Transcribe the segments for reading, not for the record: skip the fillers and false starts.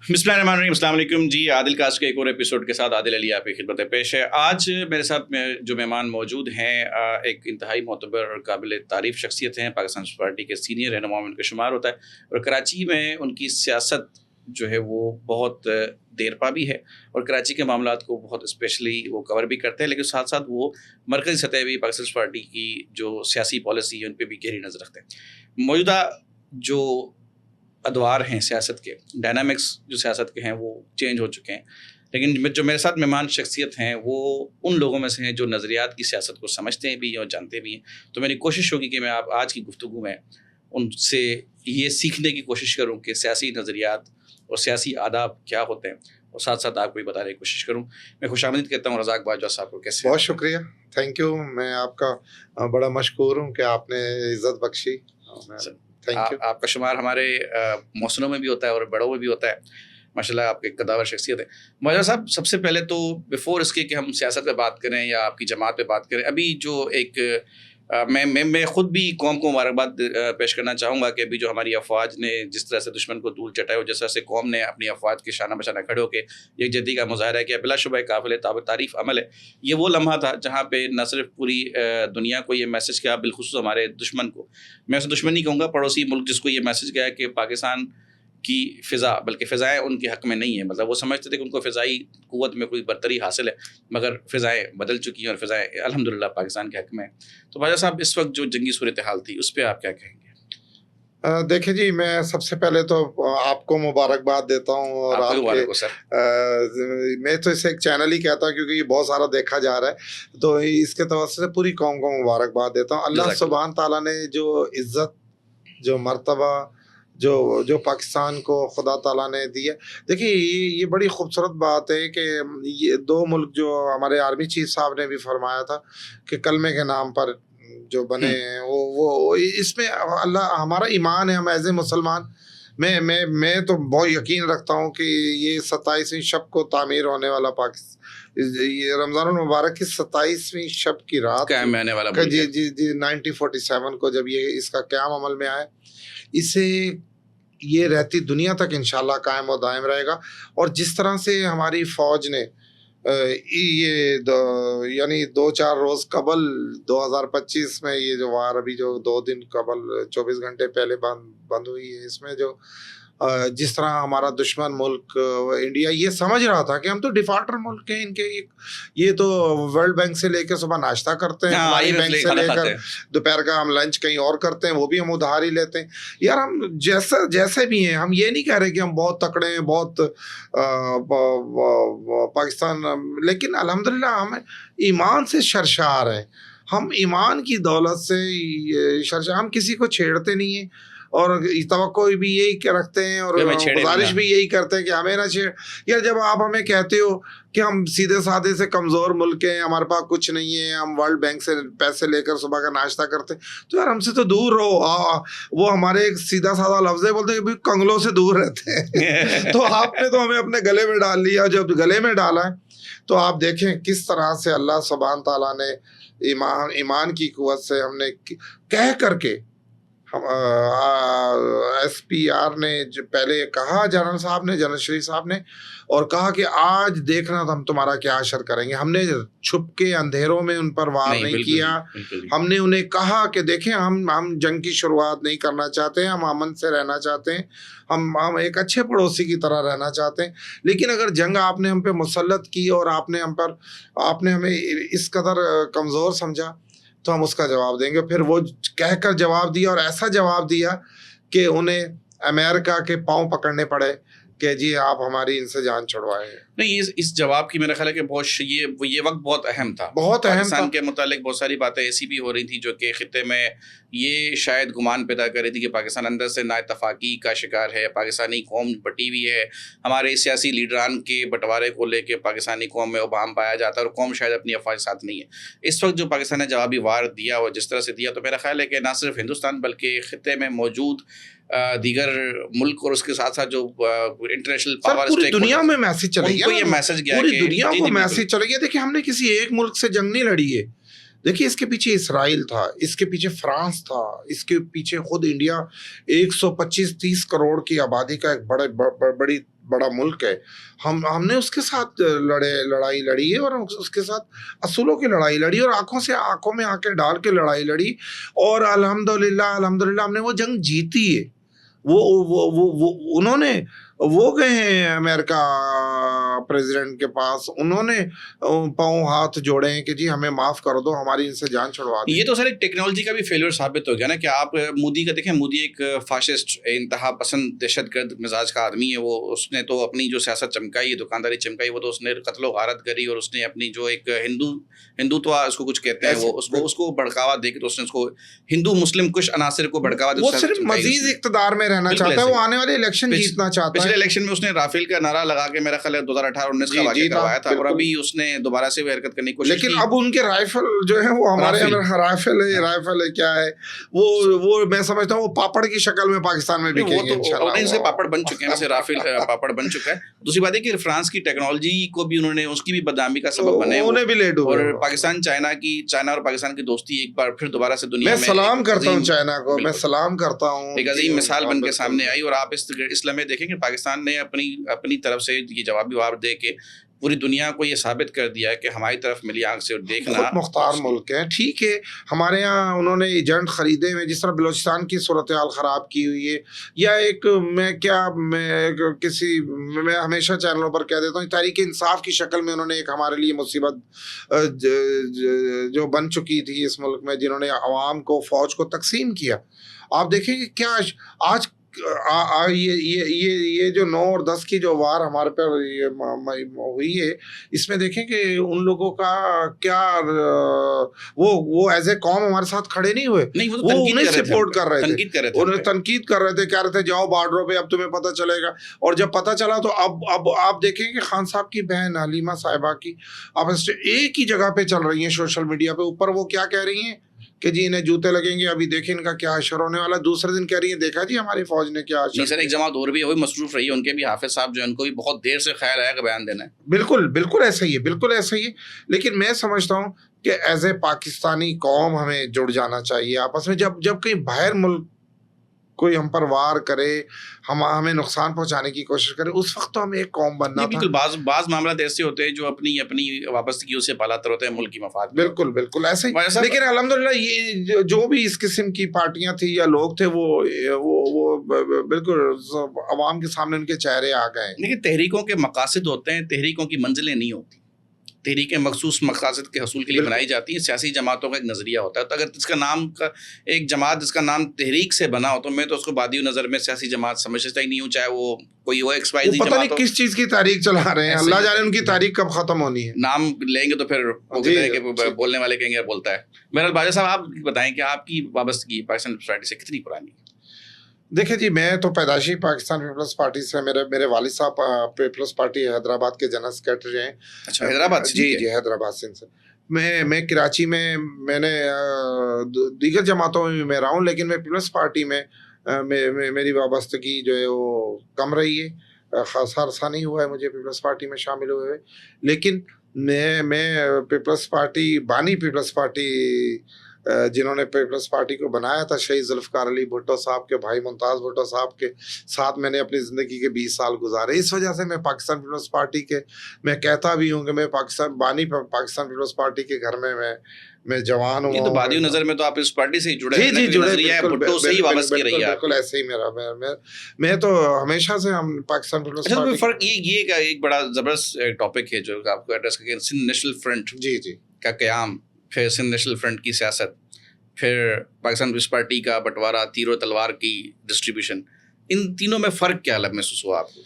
بسم اللہ الرحمن الرحیم. السلام علیکم جی. عادل کاسٹ کے ایک اور ایپیسوڈ کے ساتھ عادل علی آپ کی خدمت پیش ہے. آج میرے ساتھ جو مہمان موجود ہیں ایک انتہائی معتبر اور قابل تعریف شخصیت ہیں. پاکستان پیپلز پارٹی کے سینئر رہنما میں ان کا شمار ہوتا ہے اور کراچی میں ان کی سیاست جو ہے وہ بہت دیر پا بھی ہے اور کراچی کے معاملات کو بہت اسپیشلی وہ کور بھی کرتے ہیں, لیکن ساتھ ساتھ وہ مرکزی سطح بھی پاکستان پیپلز پارٹی کی جو سیاسی پالیسی ہے ان پہ بھی گہری نظر رکھتے ہیں. موجودہ جو ادوار ہیں سیاست کے, ڈائنامکس جو سیاست کے ہیں وہ چینج ہو چکے ہیں, لیکن جو میرے ساتھ مہمان شخصیت ہیں وہ ان لوگوں میں سے ہیں جو نظریات کی سیاست کو سمجھتے ہیں بھی اور جانتے بھی ہیں. تو میری کوشش ہوگی کہ میں آپ آج کی گفتگو میں ان سے یہ سیکھنے کی کوشش کروں کہ سیاسی نظریات اور سیاسی آداب کیا ہوتے ہیں, اور ساتھ ساتھ آپ کو بھی بتانے کی کوشش کروں. میں خوش آمدید کہتا ہوں رزاق باجوہ صاحب کو. کیسے؟ بہت شکریہ, تھینک یو. میں آپ کا بڑا مشکور ہوں کہ آپ نے عزت بخشی. آپ کا شمار ہمارے محسنوں میں بھی ہوتا ہے اور بڑوں میں بھی ہوتا ہے. ماشاءاللہ آپ کی قداور شخصیت ہے. باجوہ صاحب, سب سے پہلے تو بیفور اس کے کہ ہم سیاست پہ بات کریں یا آپ کی جماعت پہ بات کریں, ابھی جو ایک میں خود بھی قوم کو مبارکباد پیش کرنا چاہوں گا کہ ابھی جو ہماری افواج نے جس طرح سے دشمن کو دھول چٹایا, جس طرح سے قوم نے اپنی افواج کے شانہ بشانہ کھڑے ہو کے ایک جدی کا مظاہرہ کیا, بلا شبہ قابل تعریف عمل ہے. یہ وہ لمحہ تھا جہاں پہ نہ صرف پوری دنیا کو یہ میسج کیا, بالخصوص ہمارے دشمن کو, میں اسے دشمن نہیں کہوں گا, پڑوسی ملک جس کو یہ میسج گیا کہ پاکستان کی فضا بلکہ فضائیں ان کے حق میں نہیں ہیں. مطلب وہ سمجھتے تھے کہ ان کو فضائی قوت میں کوئی برتری حاصل ہے, مگر فضائیں بدل چکی ہیں اور فضائیں الحمدللہ پاکستان کے حق میں ہیں. تو باجوہ صاحب, اس وقت جو جنگی صورتحال تھی اس پہ آپ کیا کہیں گے؟ دیکھیں جی, میں سب سے پہلے تو آپ کو مبارکباد دیتا ہوں اور آپ کے میں تو اسے ایک چینل ہی کہتا ہوں کیونکہ یہ بہت سارا دیکھا جا رہا ہے, تو اس کے توسط سے پوری قوم کو مبارکباد دیتا ہوں. اللہ سبحانہ تعالیٰ نے جو عزت, جو مرتبہ, جو پاکستان کو خدا تعالیٰ نے دی ہے. دیکھیے یہ بڑی خوبصورت بات ہے کہ یہ دو ملک, جو ہمارے آرمی چیف صاحب نے بھی فرمایا تھا کہ کلمے کے نام پر جو بنے ہیں وہ اس میں اللہ ہمارا ایمان ہے. ہم ایز اے مسلمان میں تو بہت یقین رکھتا ہوں کہ یہ 27ویں شب کو تعمیر ہونے والا یہ رمضان المبارک کی 27ویں شب کی رات جی 1947 کو جب یہ اس کا قیام عمل میں آیا, اسے یہ رہتی دنیا تک انشاءاللہ قائم و دائم رہے گا. اور جس طرح سے ہماری فوج نے یہ یعنی 2-4 روز قبل 2025 میں یہ جو وار ابھی جو 2 دن قبل 24 گھنٹے پہلے بند ہوئی ہے, اس میں جو جس طرح ہمارا دشمن ملک انڈیا یہ سمجھ رہا تھا کہ ہم تو ڈیفالٹر ملک ہیں ان کے, یہ تو ورلڈ بینک سے لے کے صبح ناشتہ کرتے ہیں, فلائی بینک سے لے کر دوپہر کا ہم لنچ کہیں اور کرتے ہیں, وہ بھی ہم ادھار ہی لیتے ہیں. یار ہم جیسے بھی ہیں, ہم یہ نہیں کہہ رہے کہ ہم بہت تکڑے ہیں, بہت پاکستان, لیکن الحمدللہ ہم ایمان سے سرشار ہیں. ہم ایمان کی دولت سے سرشار, ہم کسی کو چھیڑتے نہیں ہیں اور توقع بھی یہی رکھتے ہیں اور گزارش بھی یہی کرتے ہیں کہ ہمیں نہ چھیڑ. یار جب آپ ہمیں کہتے ہو کہ ہم سیدھے سادے سے کمزور ملک ہیں, ہمارے پاس کچھ نہیں ہے, ہم ورلڈ بینک سے پیسے لے کر صبح کا ناشتہ کرتے ہیں, تو یار ہم سے تو دور رہو. وہ ہمارے ایک سیدھا سادہ لفظ ہے, بولتے ہیں کہ کنگلوں سے دور رہتے ہیں. تو آپ نے تو ہمیں اپنے گلے میں ڈال لیا. جب گلے میں ڈالا ہے تو آپ دیکھیں کس طرح سے اللہ سبحانہ تعالیٰ نے ایمان کی قوت سے ہم نے کہہ کر کے, ایس پی آر نے جو پہلے کہا, جنرل شریف صاحب نے, اور کہا کہ آج دیکھنا ہم تمہارا کیا اشر کریں گے. ہم نے چھپ کے اندھیروں میں ان پر وار نہیں کیا. ہم نے انہیں کہا کہ دیکھیں ہم جنگ کی شروعات نہیں کرنا چاہتے ہیں, ہم امن سے رہنا چاہتے ہیں, ہم ایک اچھے پڑوسی کی طرح رہنا چاہتے ہیں. لیکن اگر جنگ آپ نے ہم پہ مسلط کی اور آپ نے ہمیں اس قدر کمزور سمجھا تو ہم اس کا جواب دیں گے. پھر وہ کہہ کر جواب دیا, اور ایسا جواب دیا کہ انہیں امریکہ کے پاؤں پکڑنے پڑے کہ جی آپ ہماری ان سے جان چھڑوائے. نہیں, اس جواب کی میرا خیال ہے کہ بہت یہ وقت بہت اہم تھا. پاکستان کے متعلق بہت ساری باتیں ایسی بھی ہو رہی تھیں جو کہ خطے میں یہ شاید گمان پیدا کر رہی تھی کہ پاکستان اندر سے نا اتفاقی کا شکار ہے, پاکستانی قوم بٹی ہوئی ہے. ہمارے سیاسی لیڈران کے بٹوارے کو لے کے پاکستانی قوم میں ابہام پایا جاتا ہے اور قوم شاید اپنی افواج ساتھ نہیں ہے. اس وقت جو پاکستان نے جوابی وار دیا اور جس طرح سے دیا, تو میرا خیال ہے کہ نہ صرف ہندوستان بلکہ خطے میں موجود دیگر ملک اور اس کے ساتھ ساتھ جو انٹرنیشنل پاور پوری دنیا میں میسج چلے گیا, یہ میسج گیا, پوری دنیا کو میسج چلے گیا. دیکھیں ہم نے کسی ایک ملک سے جنگ نہیں لڑی ہے. دیکھیے اس کے پیچھے اسرائیل تھا, اس کے پیچھے فرانس تھا, اس کے پیچھے خود انڈیا 125-30 کروڑ کی آبادی کا ایک بڑا ملک ہے, ہم نے اس کے ساتھ لڑائی لڑی ہے, اور اس کے ساتھ اصولوں کی لڑائی لڑی, اور آنکھوں میں آنکھیں ڈال کے لڑائی لڑی, اور الحمدللہ ہم نے وہ جنگ جیتی ہے. وہ انہوں نے وہ گئے ہیں امریکہ پریزیڈنٹ کے پاس, انہوں نے پاؤں ہاتھ جوڑے ہیں کہ جی ہمیں معاف کر دو, ہماری ان سے جان چھڑوا دیں. یہ تو سر ایک ٹیکنالوجی کا بھی فیلئر ثابت ہو گیا نا, کہ آپ مودی کا دیکھیں, مودی ایک فاشسٹ انتہا پسند دہشت گرد مزاج کا آدمی ہے. وہ اس نے تو اپنی جو سیاست چمکائی, دکانداری چمکائی, وہ تو اس نے قتل و غارت کری, اور اس نے اپنی جو ایک ہندوتوا اس کو کچھ کہتے ہیں, وہ اس کو بڑکاوا دے کے, تو اس نے اس کو ہندو مسلم کچھ عناصر کو بڑکاوا دے. وہ صرف مزید اقتدار میں رہنا چاہتا ہے, وہ آنے والے الیکشن جیتنا چاہتا ہے. پچھلے الیکشن میں اس نے رافیل کا نارا لگا کے میرا خیال ہے 2018-19 کا واقعہ کروایا تھا, اور ابھی اس نے دوبارہ سے حرکت کرنے کی کوشش کی. لیکن اب ان کے رائفل جو ہے وہ ہمارے رائفل ہے کیا ہے, وہ میں سمجھتا ہوں وہ پاپڑ کی شکل میں پاکستان میں بکیں گے انشاءاللہ. اس کے پاپڑ بن چکے ہیں, ویسے رافیل پاپڑ بن چکا ہے. دوسری بات ہے کہ فرانس کی ٹیکنالوجی کو بھی انہوں نے, اس کی بھی بدنامی کا سبب بنے, انہیں بھی لیٹ ہو. اور پاکستان چائنا اور پاکستان کی دوستی ایک بار پھر دوبارہ سے دنیا میں, میں سلام کرتا ہوں چائنا کو, میں سلام کرتا ہوں, ایک عظیم مثال بن کے سامنے آئی. اور آپ اس لمحے دیکھیں کہ پاکستان نے اپنی طرف سے یہ جوابی جواب دے کے پوری دنیا کو یہ ثابت کر دیا ہے کہ ہماری طرف ملی آنکھ سے دیکھنا. خود مختار ملک ہے, ٹھیک ہے, ہمارے یہاں انہوں نے ایجنٹ خریدے ہوئے, جس طرح بلوچستان کی صورتحال خراب کی ہوئی ہے, یا میں ہمیشہ چینلوں پر کہہ دیتا ہوں, تحریک انصاف کی شکل میں انہوں نے ایک ہمارے لیے مصیبت جو بن چکی تھی اس ملک میں, جنہوں نے عوام کو, فوج کو تقسیم کیا. آپ دیکھیں کہ کیا آج یہ جو 9 اور 10 کی جو وار ہمارے پہ ہوئی ہے, اس میں دیکھیں کہ ان لوگوں کا کیا, وہ ایز اے قوم ہمارے ساتھ کھڑے نہیں ہوئے, وہ انہیں سپورٹ کر رہے تھے, انہیں تنقید کر رہے تھے, کہہ رہے تھے جاؤ بارڈروں پہ, اب تمہیں پتہ چلے گا. اور جب پتہ چلا تو اب آپ دیکھیں کہ خان صاحب کی بہن حلیمہ صاحبہ کی آپس ایک ہی جگہ پہ چل رہی ہیں سوشل میڈیا پہ, اوپر وہ کیا کہہ رہی ہیں کہ جی انہیں جوتے لگیں گے, ابھی دیکھیں ان کا کیا حشر ہونے والا. دوسرے دن کہہ رہی ہیں دیکھا جی ہماری فوج نے کیا حشر. سر ایک جماعت اور بھی ہے, وہی مصروف رہی ہے, ان کے بھی حافظ صاحب جو ہے, ان کو بھی بہت دیر سے خیال آیا کہ بیان دینا ہے. بالکل ایسا ہی ہے, بالکل ایسا ہی ہے. لیکن میں سمجھتا ہوں کہ ایز اے پاکستانی قوم ہمیں جڑ جانا چاہیے آپس میں. جب کہیں باہر ملک کوئی ہم پر وار کرے, ہمیں نقصان پہنچانے کی کوشش کرے, اس وقت تو ہمیں ایک قوم بننا تھا. بالکل بعض معاملات ایسے ہوتے ہیں جو اپنی وابستگیوں سے بالاتر ہوتے ہیں ملک کی مفاد. بالکل ایسے ہی. لیکن الحمدللہ یہ جو بھی اس قسم کی پارٹیاں تھیں یا لوگ تھے, وہ بالکل عوام کے سامنے ان کے چہرے آ گئے. لیکن تحریکوں کے مقاصد ہوتے ہیں, تحریکوں کی منزلیں نہیں ہوتی. تحریکیں مخصوص مقاصد کے حصول کے لیے بنائی جاتی ہیں. سیاسی جماعتوں کا ایک نظریہ ہوتا ہے, تو اگر اس کا نام کا ایک جماعت جس کا نام تحریک سے بنا ہو, تو میں تو اس کو بادی نظر میں سیاسی جماعت سمجھتا ہی نہیں ہوں, چاہے وہ کوئی وہ ایکس وائی زی جماعت ہو. پتہ نہیں کس چیز کی تاریخ چلا رہے ہیں, اللہ جانے ان کی تاریخ کب ختم ہونی ہے. نام لیں گے تو پھر بولنے والے کہیں گے بولتا ہے. میرا باجا صاحب آپ بتائیں کہ آپ کی وابستگی پاکستان پیپلز پارٹی سے کتنی پرانی ہے؟ دیکھیں جی, میں تو پیدائشی پاکستان پیپلز پارٹی سے, میرے والد صاحب پیپلز پارٹی حیدرآباد کے جنرل سیکرٹری ہیں. اچھا, حیدرآباد سے؟ جی حیدرآباد سے. میں کراچی میں نے دیگر جماعتوں میں رہا ہوں, لیکن میں پیپلز پارٹی میں میری وابستگی جو ہے وہ کم رہی ہے. خاصا عرصہ نہیں ہوا ہے مجھے پیپلز پارٹی میں شامل ہوئے. لیکن میں پیپلز پارٹی, بانی پیپلز پارٹی جنہوں نے پیپلز پارٹی کو بنایا تھا, شہید ذوالفقار علی بھٹو صاحب کے بھائی ممتاز بھٹو صاحب کے ساتھ میں نے اپنی زندگی کے 20 سال گزارے. اس وجہ سے میں پاکستان پیپلز پارٹی کے, میں کہتا بھی ہوں کہ میں بانی پاکستان پیپلز پارٹی کے گھر میں جوان ہوں. تو بادی نظر میں تو آپ اس پارٹی سے ہی جڑے ہیں. جی جڑے, بھٹو سے ہی وابستگی رہی ہے. بالکل ایسے ہی میں تو ہمیشہ سے ہم پاکستان پیپلز پارٹی. فرق یہ ایک بڑا زبردست ٹاپک ہے جو آپ کو ایڈریس کریں, سندھ نیشنل فرنٹ کا قیام, پھر سندھ نیشنل فرنٹ کی سیاست, پھر پاکستان پیپلز پارٹی کا بٹوارا, تیر و تلوار کی ڈسٹریبیوشن, ان تینوں میں فرق کیا الگ محسوس ہوا آپ کو؟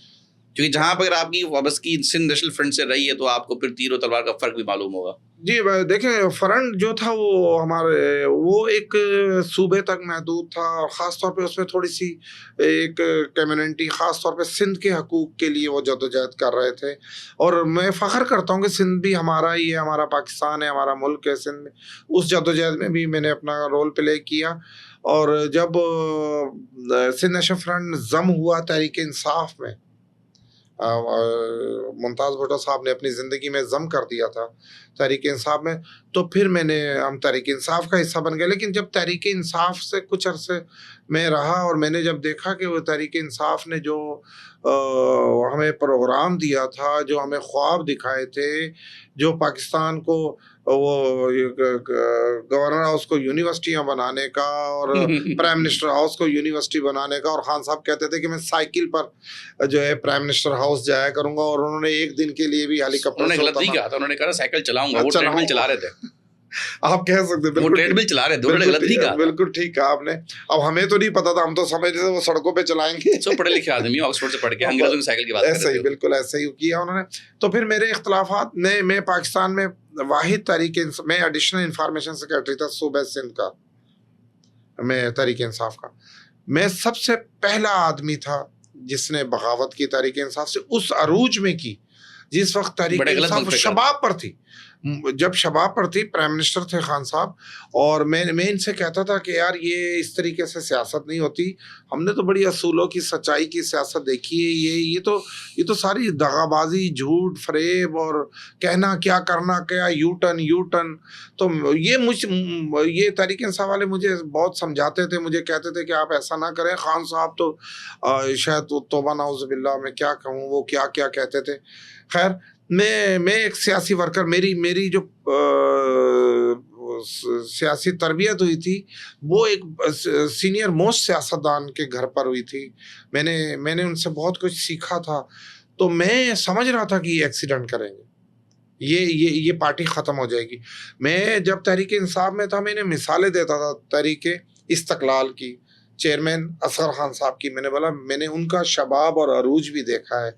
کیونکہ جہاں پر اگر آپ کی وابستگی سندھ نیشنل فرنٹ سے رہی ہے تو آپ کو پھر تیر و تلوار کا فرق بھی معلوم ہوگا. جی دیکھیں, فرنٹ جو تھا وہ ایک صوبے تک محدود تھا, اور خاص طور پہ اس میں تھوڑی سی ایک کمیونٹی, خاص طور پہ سندھ کے حقوق کے لیے وہ جدوجہد کر رہے تھے. اور میں فخر کرتا ہوں کہ سندھ بھی ہمارا ہی ہے, ہمارا پاکستان ہے, ہمارا ملک ہے سندھ میں. اس جدوجہد میں بھی میں نے اپنا رول پلے کیا. اور جب سندھ نیشنل فرنٹ ضم ہوا تحریک انصاف میں, ممتاز بھٹو صاحب نے اپنی زندگی میں ضم کر دیا تھا تحریک انصاف میں, تو پھر ہم تحریک انصاف کا حصہ بن گئے. لیکن جب تحریک انصاف سے کچھ عرصے میں رہا, اور میں نے جب دیکھا کہ وہ تحریک انصاف نے جو ہمیں پروگرام دیا تھا, جو ہمیں خواب دکھائے تھے, جو پاکستان کو وہ گورنر ہاؤس کو یونیورسٹیاں بنانے کا اور پرائم منسٹر ہاؤس کو یونیورسٹی بنانے کا, اور خان صاحب کہتے تھے کہ میں سائیکل پر جو ہے پرائم منسٹر ہاؤس جایا کروں گا, اور انہوں نے ایک دن کے لیے بھی ہیلی کاپٹر, انہوں نے غلط نہیں کہا تھا, انہوں نے کہا سائیکل چلاؤں گا, وہ ٹریڈ مل چلا رہے تھے. آپ کہہ سکتے ہیں, وہ ٹریڈ مل چلا رہے تھے, انہوں نے غلط نہیں کہا. بالکل ٹھیک کہا آپ نے. اب ہمیں تو نہیں پتا تھا, ہم تو سمجھ رہے تھے وہ سڑکوں پہ چلائیں گے. سب پڑھے لکھے آدمی, آکسفورڈ سے پڑھ کے, انگریزوں کی سائیکل کی بات ایسا ہی, بالکل ایسا ہی کیا انہوں نے. تو پھر میرے اختلافات میں پاکستان میں واحد تحریک, میں ایڈیشنل انفارمیشن سیکرٹری تھا صوبہ سندھ کا, میں تحریک انصاف کا. میں سب سے پہلا آدمی تھا جس نے بغاوت کی تحریک انصاف سے اس عروج میں کی جس وقت تحریک انصاف شباب پر تھی. جب شباب پر تھی, پرائم منسٹر تھے خان صاحب, اور میں ان سے کہتا تھا کہ یار یہ اس طریقے سے سیاست نہیں ہوتی, ہم نے تو بڑی اصولوں کی, سچائی کی سیاست دیکھی ہے, یہ تو ساری دغا بازی, جھوٹ, فریب اور کہنا کیا کرنا کیا, یو ٹرن. تو یہ تحریک انصاف والے مجھے بہت سمجھاتے تھے, مجھے کہتے تھے کہ آپ ایسا نہ کریں. خان صاحب تو شاید توبہ نعوذ باللہ میں کیا کہوں, وہ کیا کہتے تھے. خیر, میں ایک سیاسی ورکر, میری جو سیاسی تربیت ہوئی تھی وہ ایک سینئر موسٹ سیاستدان کے گھر پر ہوئی تھی. میں نے ان سے بہت کچھ سیکھا تھا. تو میں سمجھ رہا تھا کہ یہ ایکسیڈنٹ کریں گے, یہ پارٹی ختم ہو جائے گی. میں جب تحریک انصاف میں تھا, میں نے مثالیں دیتا تھا تحریک استقلال کی, چیئرمین اصغر خان صاحب کی. میں نے بولا میں نے ان کا شباب اور عروج بھی دیکھا ہے,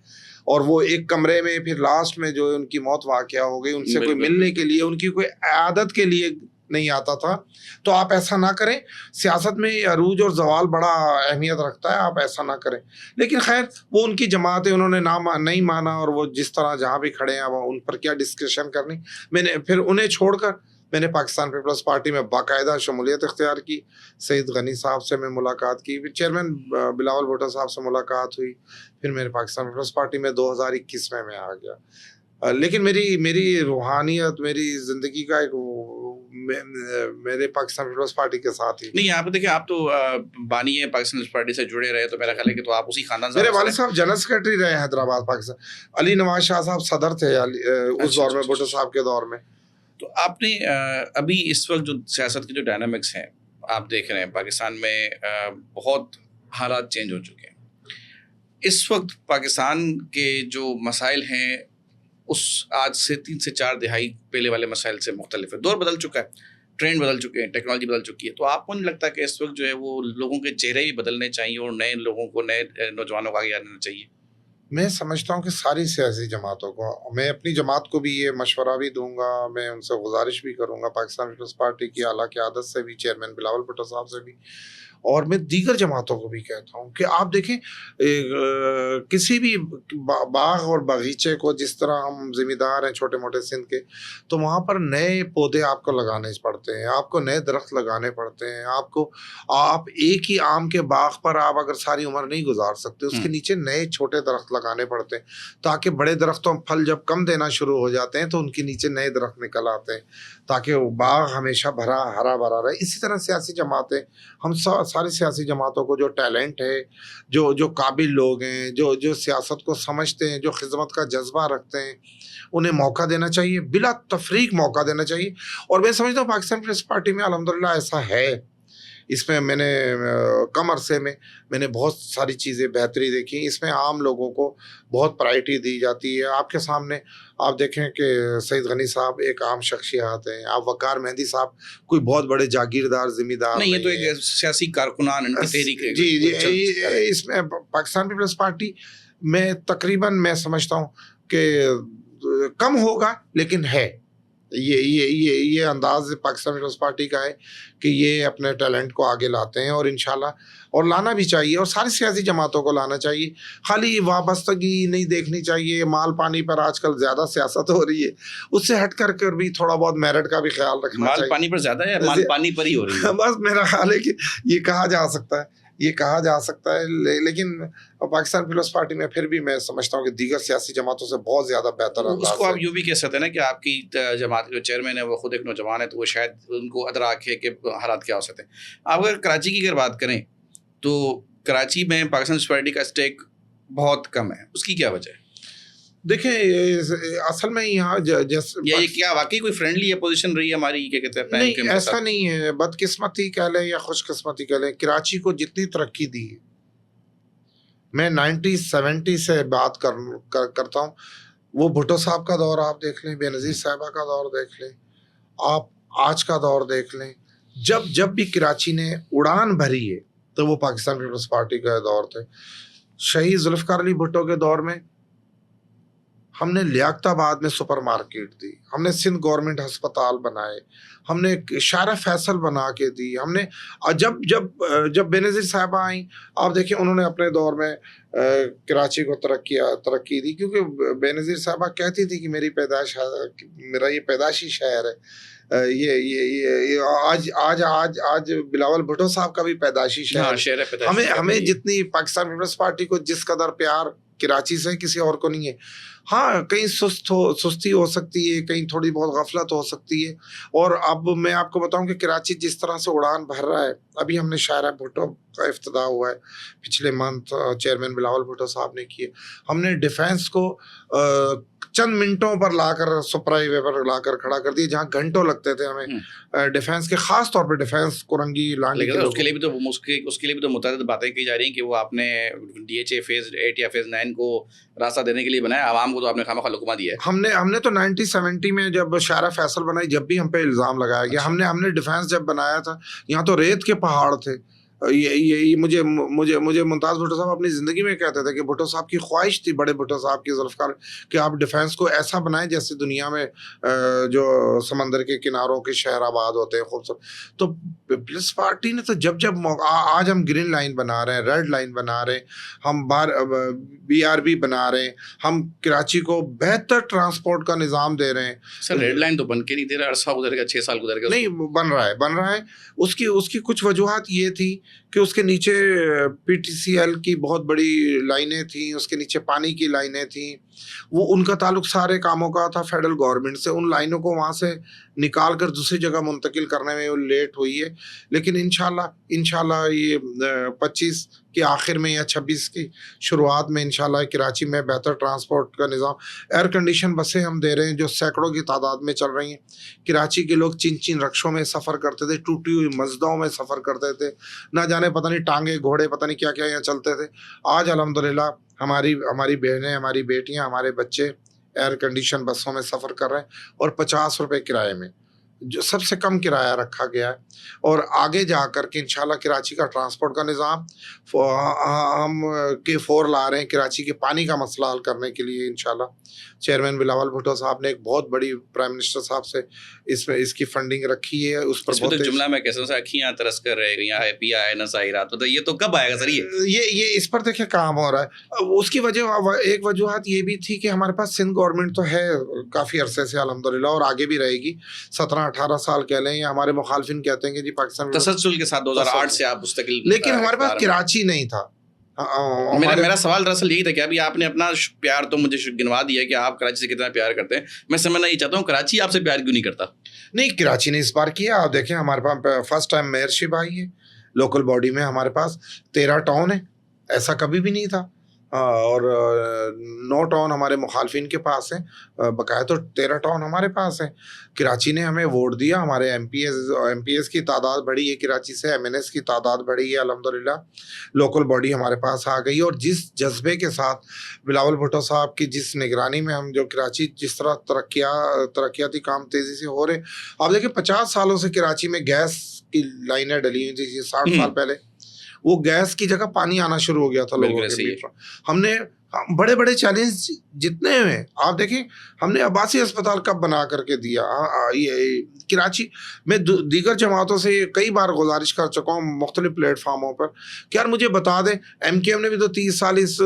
اور وہ ایک کمرے میں پھر لاسٹ میں جو ان کی موت واقعہ ہو گئی, ان سے کوئی ملنے کے لیے, ان کی کوئی عیادت کے لیے نہیں آتا تھا. تو آپ ایسا نہ کریں, سیاست میں عروج اور زوال بڑا اہمیت رکھتا ہے, آپ ایسا نہ کریں. لیکن خیر, وہ ان کی جماعت ہے, انہوں نے نہیں مانا, اور وہ جس طرح جہاں بھی کھڑے ہیں وہ ان پر کیا ڈسکشن کرنی. میں نے پھر انہیں چھوڑ کر میں نے پاکستان پیپلز پارٹی میں باقاعدہ شمولیت اختیار کی. سعید غنی صاحب سے میں ملاقات کی, پھر چیئرمین بلاول بھٹو صاحب سے ملاقات ہوئی, پھر میرے پاکستان پیپلز پارٹی میں 2021 میں آ گیا. لیکن میری روحانیت, میری زندگی کا ایک میرے پاکستان پیپلز پارٹی کے ساتھ ہی نہیں. آپ دیکھیں, آپ تو بانی ہے پاکستان پیپلز پارٹی سے جڑے رہے, تو میرا خیال ہے کہ تو آپ اسی خاندان سے. میرے والد صاحب جنرل سیکرٹری رہے حیدرآباد پاکستان, علی نواز شاہ صاحب صدر تھے اس دور میں, بھٹو صاحب کے دور میں. تو آپ نے ابھی اس وقت جو سیاست کے جو ڈائنامکس ہیں آپ دیکھ رہے ہیں, پاکستان میں بہت حالات چینج ہو چکے ہیں. اس وقت پاکستان کے جو مسائل ہیں اس آج سے 3 سے 4 دہائی پہلے والے مسائل سے مختلف ہے. دور بدل چکا ہے, ٹرینڈ بدل چکے ہیں, ٹیکنالوجی بدل چکی ہے. تو آپ کو نہیں لگتا کہ اس وقت جو ہے وہ لوگوں کے چہرے ہی بدلنے چاہیے اور نئے لوگوں کو, نئے نوجوانوں کو آگے آنا چاہیے؟ میں سمجھتا ہوں کہ ساری سیاسی جماعتوں کو, میں اپنی جماعت کو بھی یہ مشورہ بھی دوں گا, میں ان سے گزارش بھی کروں گا, پاکستان پیپلز پارٹی کی اعلیٰ قیادت سے بھی, چیئرمین بلاول بھٹو صاحب سے بھی, اور میں دیگر جماعتوں کو بھی کہتا ہوں کہ آپ دیکھیں کسی بھی باغ اور باغیچے کو, جس طرح ہم ذمہ دار ہیں چھوٹے موٹے سندھ کے, تو وہاں پر نئے پودے آپ کو لگانے پڑتے ہیں, آپ کو نئے درخت لگانے پڑتے ہیں. آپ ایک ہی آم کے باغ پر آپ اگر ساری عمر نہیں گزار سکتے, اس کے نیچے نئے چھوٹے درخت لگانے پڑتے ہیں, تاکہ بڑے درختوں پھل جب کم دینا شروع ہو جاتے ہیں تو ان کے نیچے نئے درخت نکل آتے ہیں, تاکہ وہ باغ ہمیشہ ہرا بھرا رہے. اسی طرح سیاسی جماعتیں, ہم ساری سیاسی جماعتوں کو جو ٹیلنٹ ہے, جو قابل لوگ ہیں, جو سیاست کو سمجھتے ہیں, جو خدمت کا جذبہ رکھتے ہیں, انہیں موقع دینا چاہیے, بلا تفریق موقع دینا چاہیے. اور میں سمجھتا ہوں پاکستان پیپلز پارٹی میں الحمدللہ ایسا ہے. اس میں میں نے کم عرصے میں نے بہت ساری چیزیں بہتری دیکھی. اس میں عام لوگوں کو بہت پرائرٹی دی جاتی ہے. آپ کے سامنے آپ دیکھیں کہ سعید غنی صاحب ایک عام شخصیات ہیں, آپ وقار مہندی صاحب کوئی بہت بڑے جاگیردار ذمہ دار نہیں, یہ تو ایک سیاسی کارکنان ان کی تحریک ہے. جی, اس میں پاکستان پیپلز پارٹی میں تقریباً میں سمجھتا ہوں کہ کم ہوگا, لیکن ہے. یہ انداز پاکستان پیپلز پارٹی کا ہے کہ یہ اپنے ٹیلنٹ کو آگے لاتے ہیں, اور انشاءاللہ اور لانا بھی چاہیے, اور ساری سیاسی جماعتوں کو لانا چاہیے. خالی وابستگی نہیں دیکھنی چاہیے, مال پانی پر آج کل زیادہ سیاست ہو رہی ہے, اس سے ہٹ کر بھی تھوڑا بہت میرٹ کا بھی خیال رکھنا چاہیے. مال پانی پر زیادہ ہے, مال پانی پر ہی ہو رہی ہے. بس میرا خیال ہے کہ یہ کہا جا سکتا ہے, لیکن پاکستان پیپلز پارٹی میں پھر بھی میں سمجھتا ہوں کہ دیگر سیاسی جماعتوں سے بہت زیادہ بہتر انداز. اس کو آپ یوں بھی کہہ سکتے ہیں نا کہ آپ کی جماعت کے جو چیئرمین ہے وہ خود ایک نوجوان ہے, تو وہ شاید ان کو ادراک ہے کہ حالات کیا ہو سکتے ہیں. آپ اگر کراچی کی اگر بات کریں تو کراچی میں پاکستان پیپلز پارٹی کا اسٹیک بہت کم ہے، اس کی کیا وجہ ہے؟ دیکھیں اصل میں یہاں یہ کیا واقعی کوئی فرینڈلی اپوزیشن رہی ہے ہماری، کیا کہتے ہیں؟ نہیں ایسا نہیں ہے، بدقسمتی کہہ لیں یا خوش قسمتی کہہ لیں، کراچی کو جتنی ترقی دی ہے، میں 1970 سے بات کرتا ہوں، وہ بھٹو صاحب کا دور آپ دیکھ لیں، بے نظیر صاحبہ کا دور دیکھ لیں، آپ آج کا دور دیکھ لیں، جب بھی کراچی نے اڑان بھری ہے تو وہ پاکستان پیپلز پارٹی کا دور تھے. شہید ذوالفقار علی بھٹو کے دور میں ہم نے لیاقت آباد میں سپر مارکیٹ دی، ہم نے سندھ گورنمنٹ ہسپتال بنائے، ہم نے شارع فیصل بنا کے دی، ہم نے جب بے نظیر صاحبہ آئیں، آپ دیکھیں انہوں نے اپنے دور میں کراچی کو ترقی دی، کیونکہ بے نظیر صاحبہ کہتی تھی کہ میرا یہ پیدائشی شہر ہے، یہ آج بلاول بھٹو صاحب کا بھی پیدائشی شہر ہے. ہمیں جتنی پاکستان پیپلز پارٹی کو جس قدر پیار کراچی سے کسی اور کو نہیں ہے. ہاں کہیں سستی ہو سکتی ہے، کہیں تھوڑی بہت غفلت ہو سکتی ہے. اور اب میں آپ کو بتاؤں کہ کراچی جس طرح سے اڑان بھر رہا ہے، ابھی ہم نے شارع بھٹو کا افتتاح ہوا ہے پچھلے منتھ، چیئرمین بلاول بھٹو صاحب نے کیے. ہم نے ڈیفینس کو چند منٹوں پر لا کر سپر ہائی وے پر لا کر کھڑا کر دیا، جہاں گھنٹوں لگتے تھے ہمیں ڈیفینس کے، خاص طور پہ ڈیفینس کورنگی لانڈی کے. اس کے لیے بھی تو متعدد باتیں کی جا رہی ہیں کہ وہ آپ نے ڈی ایچ اے فیز 8 یا فیز 9 کو راستہ دینے کے لیے بنایا، عوام کو تو آپ نے خامخواہ لقمہ دیا ہے. ہم نے تو 1970 میں جب شارع فیصل بنائی، جب بھی ہم پہ الزام لگایا گیا، ہم نے ڈیفینس جب بنایا تھا، یہاں تو ریت کے پہاڑ تھے. مجھے ممتاز بھٹو صاحب اپنی زندگی میں کہتے تھے کہ بھٹو صاحب کی خواہش تھی، بڑے بھٹو صاحب کی، ذوالفقار، کہ آپ ڈیفینس کو ایسا بنائیں جیسے دنیا میں جو سمندر کے کناروں کے شہر آباد ہوتے ہیں خوبصورت. تو پیپلز پارٹی نے تو جب آج ہم گرین لائن بنا رہے ہیں، ریڈ لائن بنا رہے ہیں، ہم BRB بنا رہے ہیں، ہم کراچی کو بہتر ٹرانسپورٹ کا نظام دے رہے ہیں. سر ریڈ لائن تو بن کے نہیں دے رہا، عرصہ گزر گیا، 6 سال گزر گئے. نہیں بن رہا ہے. اس کی کچھ وجوہات یہ تھی کہ اس کے نیچے PTCL کی بہت بڑی لائنیں تھیں، اس کے نیچے پانی کی لائنیں تھیں، وہ ان کا تعلق سارے کاموں کا تھا فیڈرل گورنمنٹ سے. ان لائنوں کو وہاں سے نکال کر دوسری جگہ منتقل کرنے میں وہ لیٹ ہوئی ہے. لیکن انشاءاللہ یہ 25 کے آخر میں یا 26 کی شروعات میں انشاءاللہ کراچی میں بہتر ٹرانسپورٹ کا نظام، ایئر کنڈیشن بسیں ہم دے رہے ہیں جو سینکڑوں کی تعداد میں چل رہی ہیں. کراچی کے لوگ چن رکشوں میں سفر کرتے تھے، ٹوٹی ہوئی مزدوں میں سفر کرتے تھے، نہ جانے پتہ نہیں ٹانگے گھوڑے پتہ نہیں کیا کیا یہاں چلتے تھے. آج الحمدللہ ہماری بہنیں، ہماری بیٹیاں، ہمارے بچے ایئر کنڈیشن بسوں میں سفر کر رہے ہیں، اور 50 روپے کرائے میں، جو سب سے کم کرایہ رکھا گیا ہے. اور آگے جا کر کے انشاءاللہ کراچی کا ٹرانسپورٹ کا نظام ہم K4 لا رہے ہیں کراچی کے پانی کا مسئلہ حل کرنے کے لیے. انشاءاللہ چیئرمین بلاول بھٹو صاحب نے ایک بہت بڑی پرائم منسٹر صاحب سے اس کی فنڈنگ رکھی ہے. اس پر بہت جملہ میں کیسے سے اکھیاں ترس کر رہ گئی ہیں، PINS آئی رات، تو یہ تو کب آئے گا سر؟ یہ اس پر دیکھیں کام ہو رہا ہے. اس کی ایک وجوہات یہ بھی تھی کہ ہمارے پاس سندھ گورنمنٹ تو ہے کافی عرصے سے الحمدللہ، اور آگے بھی رہے گی. 17-18 سال کہہ لیں، یا ہمارے مخالفین کہتے ہیں کہ جی پاکستان تسلسل کے ساتھ 2008 سے آپ مستقل، لیکن ہمارے پاس کراچی نہیں تھا. میرا سوال دراصل یہی تھا کہ ابھی آپ نے اپنا پیار تو مجھے گنوا دیا کہ آپ کراچی سے کتنا پیار کرتے ہیں. میں سمجھنا یہ چاہتا ہوں کراچی آپ سے پیار کیوں نہیں کرتا؟ نہیں، کراچی نے اس بار کیا. آپ دیکھیں ہمارے پاس فرسٹ ٹائم میئرشپ آئی ہے لوکل باڈی میں. ہمارے پاس 13 ٹاؤن ہیں، ایسا کبھی بھی نہیں تھا. اور 9 ٹاؤن ہمارے مخالفین کے پاس ہیں، بقایا تو 13 ٹاؤن ہمارے پاس ہیں. کراچی نے ہمیں ووٹ دیا، ہمارے ایم پی ایس کی تعداد بڑھی ہے کراچی سے، MNS کی تعداد بڑھی ہے الحمدللہ. لوکل باڈی ہمارے پاس آ گئی، اور جس جذبے کے ساتھ بلاول بھٹو صاحب کی جس نگرانی میں ہم جو کراچی جس طرح ترقیاتی کام تیزی سے ہو رہے. آپ دیکھیں 50 سالوں سے کراچی میں گیس کی لائنیں ڈلی ہوئی تھی. 60 سال پہلے وہ گیس کی جگہ پانی آنا شروع ہو گیا تھا لوگوں کے بیچ. ہم نے بڑے بڑے چیلنج جتنے ہیں، آپ دیکھیں ہم نے عباسی اسپتال کب بنا کر کے دیا. کراچی میں دیگر جماعتوں سے کئی بار گزارش کر چکا ہوں مختلف پلیٹ فارموں پر کہ یار مجھے بتا دیں، MKM نے بھی تو 30 سال اس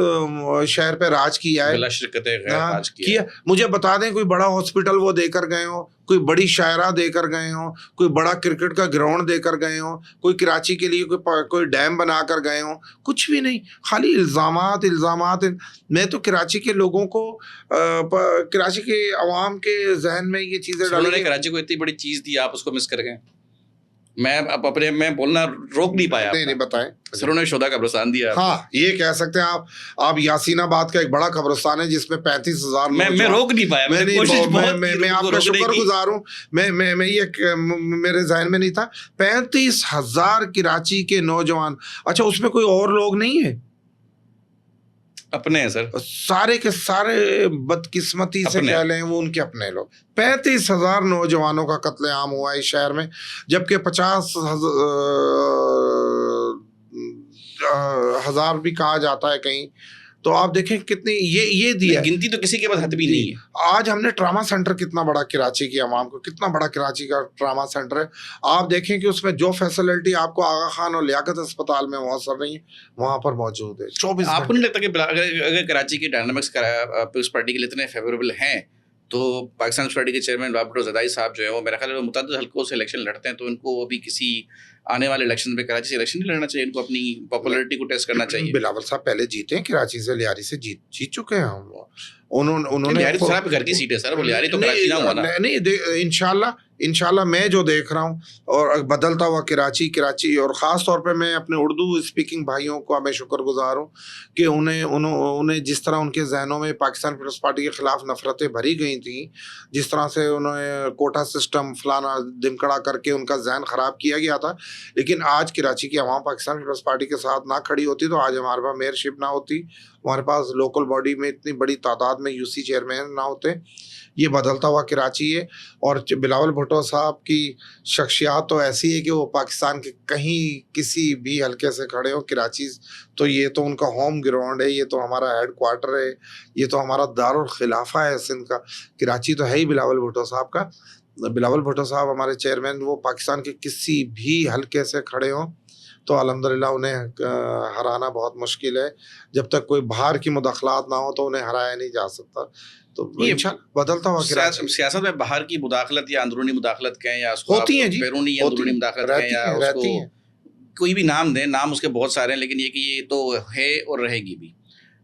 شہر پہ راج کیا ہے، مجھے بتا دیں کوئی بڑا ہاسپٹل وہ دے کر گئے ہوں، کوئی بڑی شاعرہ دے کر گئے ہوں، کوئی بڑا کرکٹ کا گراؤنڈ دے کر گئے ہوں، کوئی کراچی کے لیے کوئی ڈیم بنا کر گئے ہوں. کچھ بھی نہیں، خالی الزامات. میں تو کراچی کے لوگوں کو، کراچی کے عوام کے ذہن میں یہ چیزیں ڈالیں. کراچی کو اتنی بڑی چیز دی، آپ اس کو مس کر گئے. میں اب اپنے میں بولنا روک نہیں پایا. نہیں بتائیں سر انہوں نے شودا قبرستان دیا. ہاں یہ کہہ سکتے ہیں آپ یاسین آباد کا ایک بڑا قبرستان ہے جس میں 35,000. میں روک نہیں پایا. میں آپ کا شکر گزار ہوں. میں یہ میرے ذہن میں نہیں تھا. 35,000 کراچی کے نوجوان. اچھا اس میں کوئی اور لوگ نہیں ہے؟ اپنے ہیں سر, سارے کے سارے بدقسمتی سے کہہ لیں وہ ان کے اپنے لوگ. 35,000 نوجوانوں کا قتل عام ہوا ہے اس شہر میں, جبکہ 50,000 بھی کہا جاتا ہے کہیں. تو آپ دیکھیں کتنی یہ دیا گنتی تو کسی کے پاس حتمی نہیں ہے. آج ہم نے ٹراما سینٹر کتنا بڑا کراچی کی عوام کو, کتنا بڑا کراچی کا ٹراما سینٹر ہے. آپ دیکھیں کہ اس میں جو فیسلٹی آپ کو آغا خان اور لیاقت اسپتال میں میسر نہیں ہے وہاں پر موجود ہے 24. آپ کو نہیں لگتا کہ اگر کراچی کی ڈائنامکس پیپلز پارٹی کے لیے اتنے فیوریبل ہیں تو پاکستان پیپلز پارٹی کے چیئرمین بابر زدائی صاحب جو ہے وہ میرا خیال ہے متعدد حلقوں سے الیکشن لڑتے ہیں, تو ان کو ابھی کسی آنے والے الیکشن میں کراچی سے الیکشن نہیں لڑنا چاہیے, ان کو اپنی پاپولرٹی کو ٹیسٹ کرنا چاہیے. بلاول صاحب پہلے جیتے ہیں کراچی سے, لیاری سے جیت چکے ہیں ہم. انہوں نے لیاری صاحب گھر کی سیٹ ہے سر, وہ لیاری تو کراچی نہ ہوا نا. نہیں انشاءاللہ میں جو دیکھ رہا ہوں اور بدلتا ہوا کراچی اور خاص طور پہ میں اپنے اردو اسپیکنگ بھائیوں کو میں شکر گزار ہوں کہ انہیں جس طرح ان کے ذہنوں میں پاکستان پیپلز پارٹی کے خلاف نفرتیں بھری گئی تھیں, جس طرح سے انہوں نے کوٹا سسٹم فلانا دمکڑا کر کے ان کا ذہن خراب کیا گیا تھا, لیکن آج کراچی کی عوام پاکستان پیپلز پارٹی کے ساتھ نہ کھڑی ہوتی تو آج ہمارے پاس میئرشپ نہ ہوتی, ہمارے پاس لوکل باڈی میں اتنی بڑی تعداد میں UC چیئرمین نہ ہوتے. یہ بدلتا ہوا کراچی ہے. اور بلاول بھٹو صاحب کی شخصیات تو ایسی ہے کہ وہ پاکستان کے کہیں کسی بھی حلقے سے کھڑے ہوں, کراچی تو یہ تو ان کا ہوم گراؤنڈ ہے, یہ تو ہمارا ہیڈ کوارٹر ہے, یہ تو ہمارا دارالخلافہ ہے سندھ کا. کراچی تو ہے ہی بلاول بھٹو صاحب کا. بلاول بھٹو صاحب ہمارے چیئرمین, وہ پاکستان کے کسی بھی حلقے سے کھڑے ہوں تو الحمدللہ انہیں ہرانا بہت مشکل ہے. جب تک کوئی باہر کی مداخلات نہ ہو تو انہیں ہرایا نہیں جا سکتا. تو بدلتا ہوا سیاست میں باہر کی مداخلت یا اندرونی مداخلت کہیں یا اس کو ہوتی ہیں جی, بیرونی یا اندرونی مداخلت کہیں یا اس کو کوئی بھی نام دیں, نام اس کے بہت سارے ہیں, لیکن یہ کہ یہ تو ہے اور رہے گی بھی.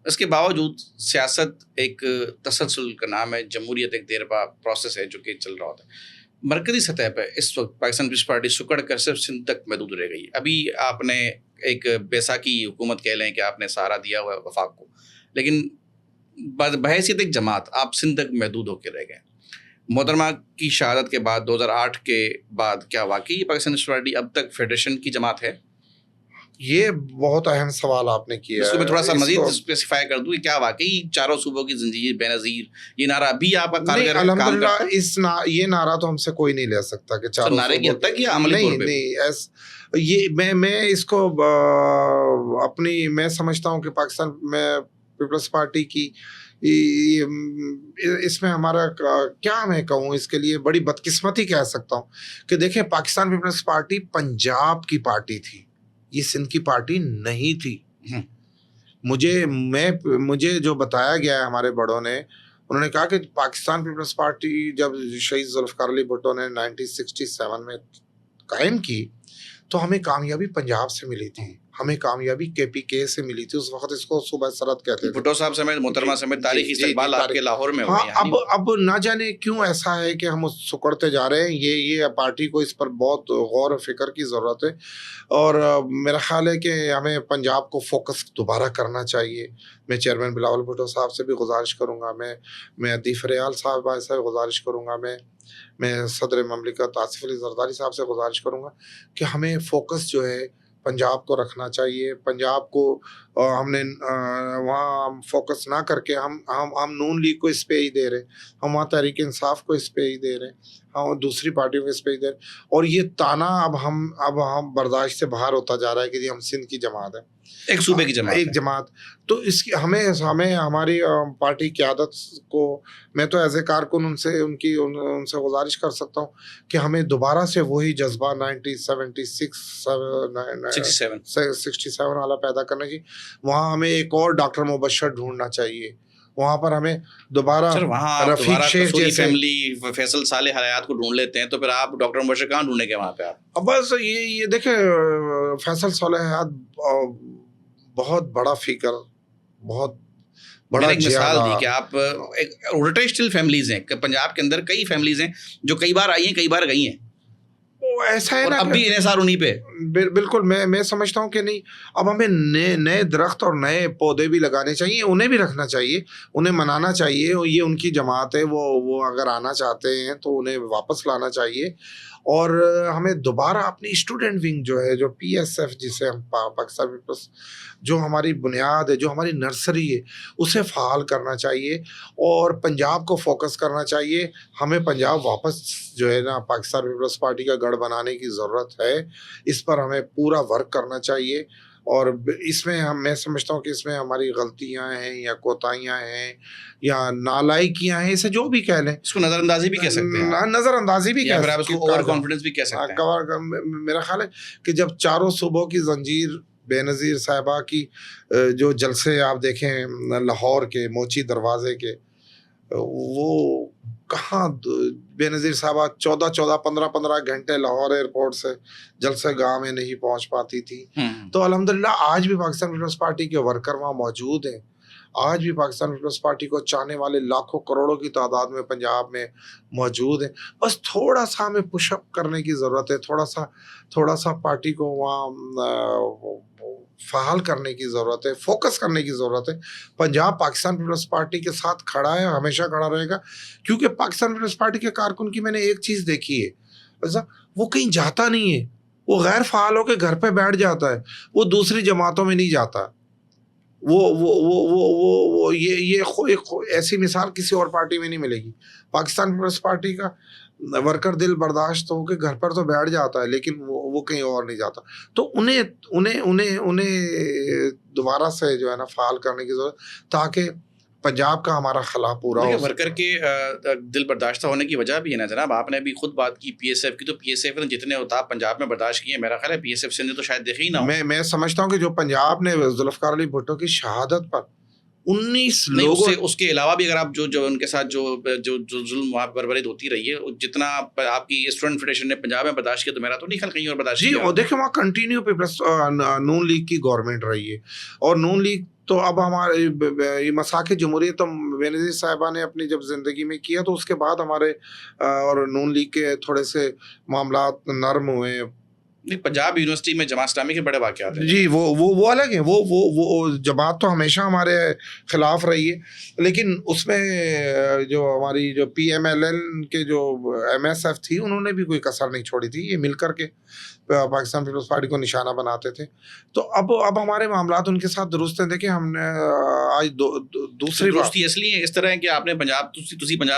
اس کے باوجود سیاست ایک تسلسل کا نام ہے, جمہوریت ایک دیر پا پروسیس ہے جو کہ چل رہا ہوتا ہے. مرکزی سطح پہ اس وقت پاکستان پیپلز پارٹی سکڑ کر صرف سندھ تک محدود رہ گئی. ابھی آپ نے ایک بیساکھی حکومت کہہ لیں کہ آپ نے سہارا دیا ہوا ہے وفاق کو, لیکن بحیثیت ایک جماعت آپ سندھ تک محدود ہو کے رہ گئے. محترمہ کی شہادت کے بعد 2008 کے بعد کیا واقعی پاکستان پیپلز پارٹی اب تک فیڈریشن کی جماعت ہے؟ یہ بہت اہم سوال آپ نے کیا. اس کو میں تھوڑا سا مزید اسپیسیفائی کر دوں کہ کیا واقعی چاروں صوبوں کی زنجیر بے نظیر یہ نعرہ ابھی آپ کا کارگر کام کرتا ہے؟ یہ ناعرہ تو ہم سے کوئی نہیں لے سکتا کہ چاروں نعرے کی حد تک یا عملی طور پہ نہیں. یہ میں اس کو اپنی میں سمجھتا ہوں کہ پاکستان میں پیپلز پارٹی کی اس میں ہمارا کیا میں کہوں, اس کے لیے بڑی بدقسمتی کہہ سکتا ہوں کہ دیکھیں پاکستان پیپلز پارٹی پنجاب کی پارٹی تھی, یہ سندھ کی پارٹی نہیں تھی. مجھے جو بتایا گیا ہے ہمارے بڑوں نے, انہوں نے کہا کہ پاکستان پیپلز پارٹی جب شہید ذوالفقار علی بھٹو نے 1967 میں قائم کی تو ہمیں کامیابی پنجاب سے ملی تھی, ہمیں کامیابی KPK سے ملی تھی. اس وقت اس کو صوبہ سرحد کہتے تھے. بھٹو صاحب سمیت محترمہ سمیت تاریخی استقبال آپ کے لاہور میں ہوئی. ہاں اب نہ جانے کیوں ایسا ہے کہ ہم سکڑتے جا رہے ہیں. یہ پارٹی کو اس پر بہت غور و فکر کی ضرورت ہے, اور میرا خیال ہے کہ ہمیں پنجاب کو فوکس دوبارہ کرنا چاہیے. میں چیئرمین بلاول بھٹو صاحب سے بھی گزارش کروں گا, میں عدیف ریال صاحب سے گزارش کروں گا, میں صدر مملکت آصف علی زرداری صاحب سے گزارش کروں گا کہ ہمیں فوکس جو ہے پنجاب کو رکھنا چاہیے. پنجاب کو ہم نے وہاں فوکس نہ کر کے ہم نون لیگ کو اس پہ ہی دے رہے, ہم وہاں تحریک انصاف کو اس پہ ہی دے رہے, ہم دوسری پارٹیوں کو اس پہ ہی دے رہے, اور یہ تانا اب ہم برداشت سے باہر ہوتا جا رہا ہے کہ جی ہم سندھ کی جماعت ہے, ایک صوبے کی جماعت, ایک جماعت. تو اس کی ہمیں ہماری پارٹی قیادت کو میں تو ایز اے کارکن ان سے گزارش کر سکتا ہوں کہ ہمیں دوبارہ سے وہی جذبہ 67 والا پیدا کرنا چاہیے. وہاں ہمیں ایک اور ڈاکٹر مبشر ڈھونڈنا چاہیے, وہاں پر ہمیں دوبارہ رفیق شیخ جیسے فیملی فیصل صالح حیات کو ڈھونڈ لیتے ہیں, تو پھر آپ ڈاکٹر مبشر کہاں ڈھونڈیں گے وہاں پہ آپ؟ بس یہ دیکھیں فیصل صالح حیات بہت بڑا فکر, بہت بڑا ایک مثال دی کہ آپ روٹیشنل فیملیز ہیں, کہ پنجاب کے اندر کئی فیملیز ہیں جو کئی بار آئی ہیں کئی بار گئی ہیں. ایسا ہے نا اب بھی انحصار انہیں پہ. بالکل میں سمجھتا ہوں کہ نہیں, اب ہمیں نئے درخت اور نئے پودے بھی لگانے چاہیے, انہیں بھی رکھنا چاہیے, انہیں منانا چاہیے. یہ ان کی جماعت ہے, وہ اگر آنا چاہتے ہیں تو انہیں واپس لانا چاہیے. اور ہمیں دوبارہ اپنی اسٹوڈنٹ ونگ جو ہے, جو پی ایس ایف جسے ہم پاکستان پیپلز, جو ہماری بنیاد ہے, جو ہماری نرسری ہے, اسے فعال کرنا چاہیے اور پنجاب کو فوکس کرنا چاہیے. ہمیں پنجاب واپس جو ہے نا پاکستان پیپلز پارٹی کا گڑھ بنانے کی ضرورت ہے. اس پر ہمیں پورا ورک کرنا چاہیے. اور اس میں میں سمجھتا ہوں کہ اس میں ہماری غلطیاں ہیں یا کوتاہیاں ہیں یا نالائکیاں ہیں, اسے جو بھی کہہ لیں, اس کو نظر اندازی بھی کہہ سکتے ہیں, نظر اندازی بھی یا پھر آپ اس کو اوور کانفیڈنس بھی کہہ سکتے ہیں. میرا خیال ہے کہ جب چاروں صوبوں کی زنجیر بے نظیر صاحبہ کی جو جلسے آپ دیکھیں لاہور کے موچی دروازے کے, وہ کہاں بے نظیر صاحبہ 15 گھنٹے لاہور ایئرپورٹ سے جلسہ گاہ میں نہیں پہنچ پاتی تھی. تو الحمدللہ آج بھی پاکستان پیپلز پارٹی کے ورکر وہاں موجود ہیں. آج بھی پاکستان پیپلز پارٹی کو چاہنے والے لاکھوں کروڑوں کی تعداد میں پنجاب میں موجود ہیں. بس تھوڑا سا ہمیں پش اپ کرنے کی ضرورت ہے, تھوڑا سا پارٹی کو وہاں فعال کرنے کی ضرورت ہے, فوکس کرنے کی ضرورت ہے. پنجاب پاکستان پیپلز پارٹی کے ساتھ کھڑا ہے, ہمیشہ کھڑا رہے گا, کیونکہ پاکستان پیپلز پارٹی کے کارکن کی میں نے ایک چیز دیکھی ہے, وہ کہیں جاتا نہیں ہے, وہ غیر فعال ہو کے گھر پہ بیٹھ جاتا ہے, وہ دوسری جماعتوں میں نہیں جاتا. یہ ایسی مثال کسی اور پارٹی میں نہیں ملے گی. پاکستان پیپلز پارٹی کا ورکر دل برداشت ہو کے گھر پر تو بیٹھ جاتا ہے, لیکن وہ کہیں اور نہیں جاتا. تو انہیں دوبارہ سے جو ہے نا فعال کرنے کی ضرورت, تاکہ پنجاب کا ہمارا خلا پورا ہو. ورکر کے دل برداشتہ ہونے کی وجہ بھی ہے نا جناب, آپ نے بھی خود بات کی پی ایس ایف کی, تو پی ایس ایف نے جتنے اتاپ پنجاب میں برداشت کیے, میرا خیال ہے پی ایس ایف سے نے تو شاید دیکھے ہی نہ ہو. میں سمجھتا ہوں کہ جو پنجاب نے ذوالفقار علی بھٹو کی شہادت پر 19 لوگوں, اس کے علاوہ بھی اگر آپ جو ان کے ساتھ جو ظلم بربریت ہوتی رہی ہے, جتنا آپ کی اسٹوڈنٹ فیڈریشن نے پنجاب میں برداشت کیا, تو میرا تو نہیں خیال کہیں اور برداشت کیا. جی, اور دیکھیں وہاں کنٹینیو پیپلز نون لیگ کی گورنمنٹ رہی ہے, اور نون لیگ تو اب ہمارے مساک جمہوریت تو بینظیر صاحبہ نے اپنی جب زندگی میں کیا, تو اس کے بعد ہمارے اور نون لیگ کے تھوڑے سے معاملات نرم ہوئے. پنجاب یونیورسٹی میں جماعت اسلامی کے بڑے واقعات ہیں. جی, وہ الگ ہیں, وہ جماعت تو ہمیشہ ہمارے خلاف رہی ہے, لیکن اس میں جو ہماری جو پی ایم ایل این کے جو ایم ایس ایف تھی, انہوں نے بھی کوئی کسر نہیں چھوڑی تھی. یہ مل کر کے پاکستان پیپلز پارٹی کو نشانہ بناتے تھے. تو اب ہمارے معاملات ان کے ساتھ درست ہیں. دیکھیں ہم نے آج دوسری درستی اس لیے اس طرح ہے کہ آپ نے پنجاب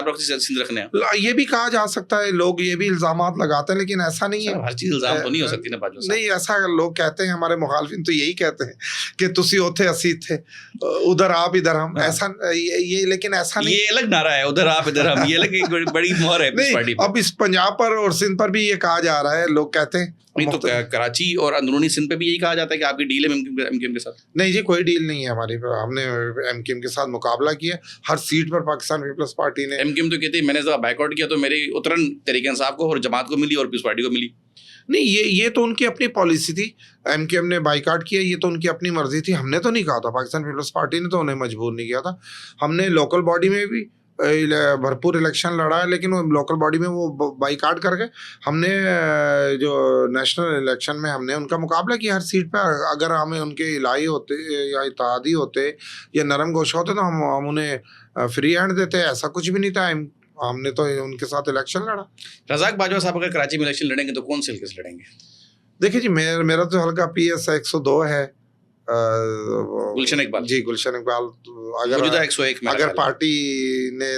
رکھ سندھ رکھنے ہیں, یہ بھی کہا جا سکتا ہے. لوگ یہ بھی الزامات لگاتے ہیں, لیکن ایسا نہیں ہے. ہر چیز الزام تو نہیں ہو سکتی نا. نہیں, ایسا لوگ کہتے ہیں, ہمارے مخالفین تو یہی کہتے ہیں کہ تسی اوتھے اسی تھے, ادھر آپ ادھر ہم. ایسا یہ, لیکن ایسا نہیں. یہ الگ نعرہ ہے, ادھر آپ ادھر ہم, یہ الگ بڑی مہر ہے اس پارٹی پر. اب اس پنجاب پر اور سندھ پر بھی یہ کہا جا رہا ہے, لوگ کہتے ہیں. نہیں تو کراچی اور اندرونی سندھ پہ بھی یہی کہا جاتا ہے کہ آپ کی ڈیل ہے ایم کیو ایم کے ساتھ. نہیں جی, کوئی ڈیل نہیں ہے ہماری. ہم نے ایم کیو ایم کے ساتھ مقابلہ کیا, ہر سیٹ پر پاکستان پیپلز پارٹی نے. ایم کیو ایم تو کہتے ہیں میں نے بائیک آؤٹ کیا تو میری اترن تحریک انصاف کو اور جماعت کو ملی اور پیپلز پارٹی کو ملی. نہیں, یہ تو ان کی اپنی پالیسی تھی. ایم کیو ایم نے بائیکاٹ کیا, یہ تو ان کی اپنی مرضی تھی. ہم نے تو نہیں کہا تھا, پاکستان پیپلز پارٹی نے تو انہیں مجبور نہیں کیا تھا. ہم نے لوکل باڈی میں بھی بھرپور الیکشن لڑا ہے, لیکن وہ لوکل باڈی میں وہ بائیکاٹ کر کے ہم نے جو نیشنل الیکشن میں ہم نے ان کا مقابلہ کیا ہر سیٹ پہ. اگر ہمیں ان کے الہی ہوتے یا اتحادی ہوتے یا نرم گوشہ ہوتے تو ہم انہیں فری ہینڈ دیتے. ایسا کچھ بھی نہیں تھا. ہم نے تو ان کے ساتھ الیکشن لڑا. رزاق باجوہ صاحب اگر کراچی میں الیکشن لڑیں گے تو کون سے حلقے سے لڑیں گے؟ دیکھیے جی, میرا تو حلقہ پی ایس 102 ہے. گلشن اقبال. جی, گلشن اقبال. اگر پارٹی نے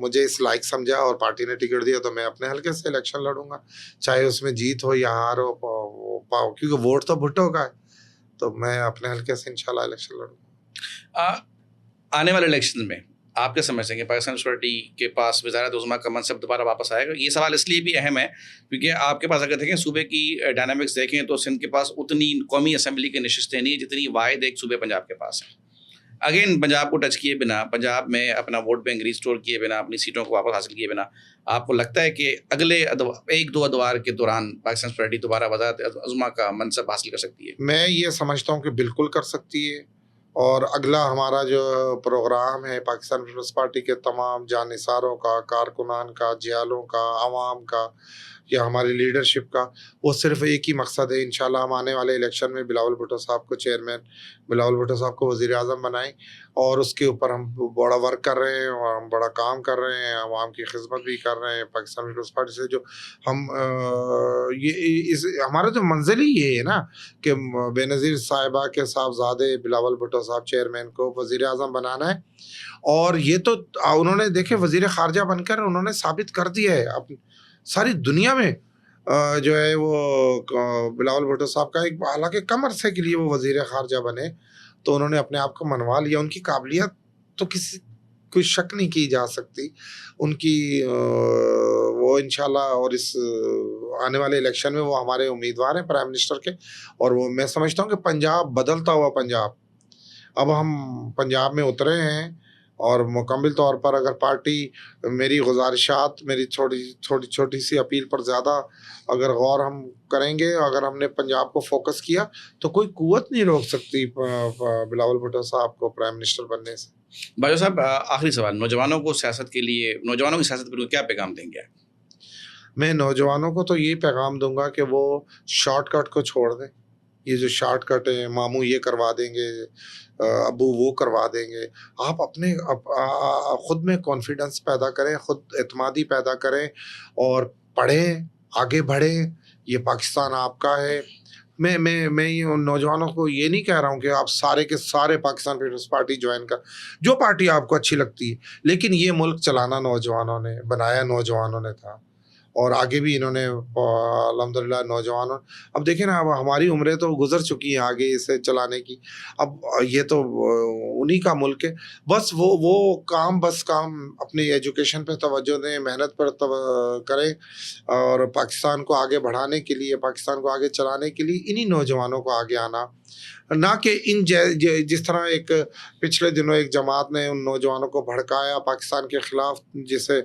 مجھے اس لائق سمجھا اور پارٹی نے ٹکٹ دیا تو میں اپنے حلقے سے الیکشن لڑوں گا, چاہے اس میں جیت ہو یا ہار ہو, کیونکہ ووٹ تو بھٹو کا ہے. تو میں اپنے حلقے سے انشاءاللہ الیکشن لڑوں گا. آنے والے الیکشن میں آپ کیا سمجھتے ہیں کہ پاکستان پارٹی کے پاس وزارت عظمیٰ کا منصب دوبارہ واپس آئے گا؟ یہ سوال اس لیے بھی اہم ہے کیونکہ آپ کے پاس اگر دیکھیں صوبے کی ڈائنامکس دیکھیں تو سندھ کے پاس اتنی قومی اسمبلی کی نشستیں نہیں جتنی واحد ایک صوبے پنجاب کے پاس ہیں. اگین پنجاب کو ٹچ کیے بنا, پنجاب میں اپنا ووٹ بینک ریسٹور کیے بنا, اپنی سیٹوں کو واپس حاصل کیے بنا, آپ کو لگتا ہے کہ اگلے 1-2 ادوار کے دوران پاکستان پارٹی دوبارہ وزارت عظمیٰ کا منصب حاصل کر سکتی ہے؟ میں یہ سمجھتا ہوں کہ بالکل کر سکتی ہے. اور اگلا ہمارا جو پروگرام ہے پاکستان پیپلز پارٹی کے تمام جانثاروں کا, کارکنان کا, جیالوں کا, عوام کا, یا ہماری لیڈرشپ کا، وہ صرف ایک ہی مقصد ہے، انشاءاللہ ہم آنے والے الیکشن میں بلاول بھٹو صاحب کو چیئرمین، بلاول بھٹو صاحب کو وزیر اعظم بنائیں، اور اس کے اوپر ہم بڑا ورک کر رہے ہیں اور ہم بڑا کام کر رہے ہیں، عوام کی خدمت بھی کر رہے ہیں پاکستان پیپلز پارٹی سے. جو ہم ہمارا جو منزل ہی یہ ہے نا کہ بے نظیر صاحبہ کے صاحبزادے بلاول بھٹو صاحب چیئرمین کو وزیر اعظم بنانا ہے. اور یہ تو انہوں نے دیکھے وزیر خارجہ بن کر انہوں نے ثابت کر دیا ہے ساری دنیا میں جو ہے وہ بلاول بھٹو صاحب کا ایک، حالانکہ کم عرصے کے لیے وہ وزیر خارجہ بنے تو انہوں نے اپنے آپ کو منوا لیا. ان کی قابلیت تو کسی کوئی شک نہیں کی جا سکتی ان کی. وہ انشاءاللہ اور اس آنے والے الیکشن میں وہ ہمارے امیدوار ہیں پرائم منسٹر کے. اور وہ میں سمجھتا ہوں کہ پنجاب بدلتا ہوا پنجاب، اب ہم پنجاب میں اترے ہیں، اور مکمل طور پر اگر پارٹی میری گزارشات، میری چھوٹی سی اپیل پر زیادہ اگر غور ہم کریں گے، اگر ہم نے پنجاب کو فوکس کیا تو کوئی قوت نہیں روک سکتی بلاول بھٹو صاحب کو پرائم منسٹر بننے سے. باجوہ صاحب آخری سوال، نوجوانوں کو سیاست کے لیے، نوجوانوں کی سیاست پر کیا پیغام دیں گے؟ میں نوجوانوں کو تو یہ پیغام دوں گا کہ وہ شارٹ کٹ کو چھوڑ دیں. یہ جو شارٹ کٹ ہے، ماموں یہ کروا دیں گے، ابو وہ کروا دیں گے. آپ اپنے خود میں کانفیڈنس پیدا کریں، خود اعتمادی پیدا کریں اور پڑھیں، آگے بڑھیں. یہ پاکستان آپ کا ہے. میں یہ نوجوانوں کو یہ نہیں کہہ رہا ہوں کہ آپ سارے کے سارے پاکستان پیپلز پارٹی جوائن کر، جو پارٹی آپ کو اچھی لگتی ہے، لیکن یہ ملک چلانا نوجوانوں نے بنایا، نوجوانوں نے تھا، اور آگے بھی انہوں نے الحمدللہ نوجوانوں. اب دیکھیں نا، اب ہماری عمریں تو گزر چکی ہیں آگے اسے چلانے کی، اب یہ تو انہی کا ملک ہے. بس وہ کام اپنی ایجوکیشن پہ توجہ دیں، محنت پر کریں، اور پاکستان کو آگے بڑھانے کے لیے، پاکستان کو آگے چلانے کے لیے انہی نوجوانوں کو آگے آنا. نہ کہ جس طرح ایک پچھلے دنوں ایک جماعت نے ان نوجوانوں کو بھڑکایا پاکستان کے خلاف، جسے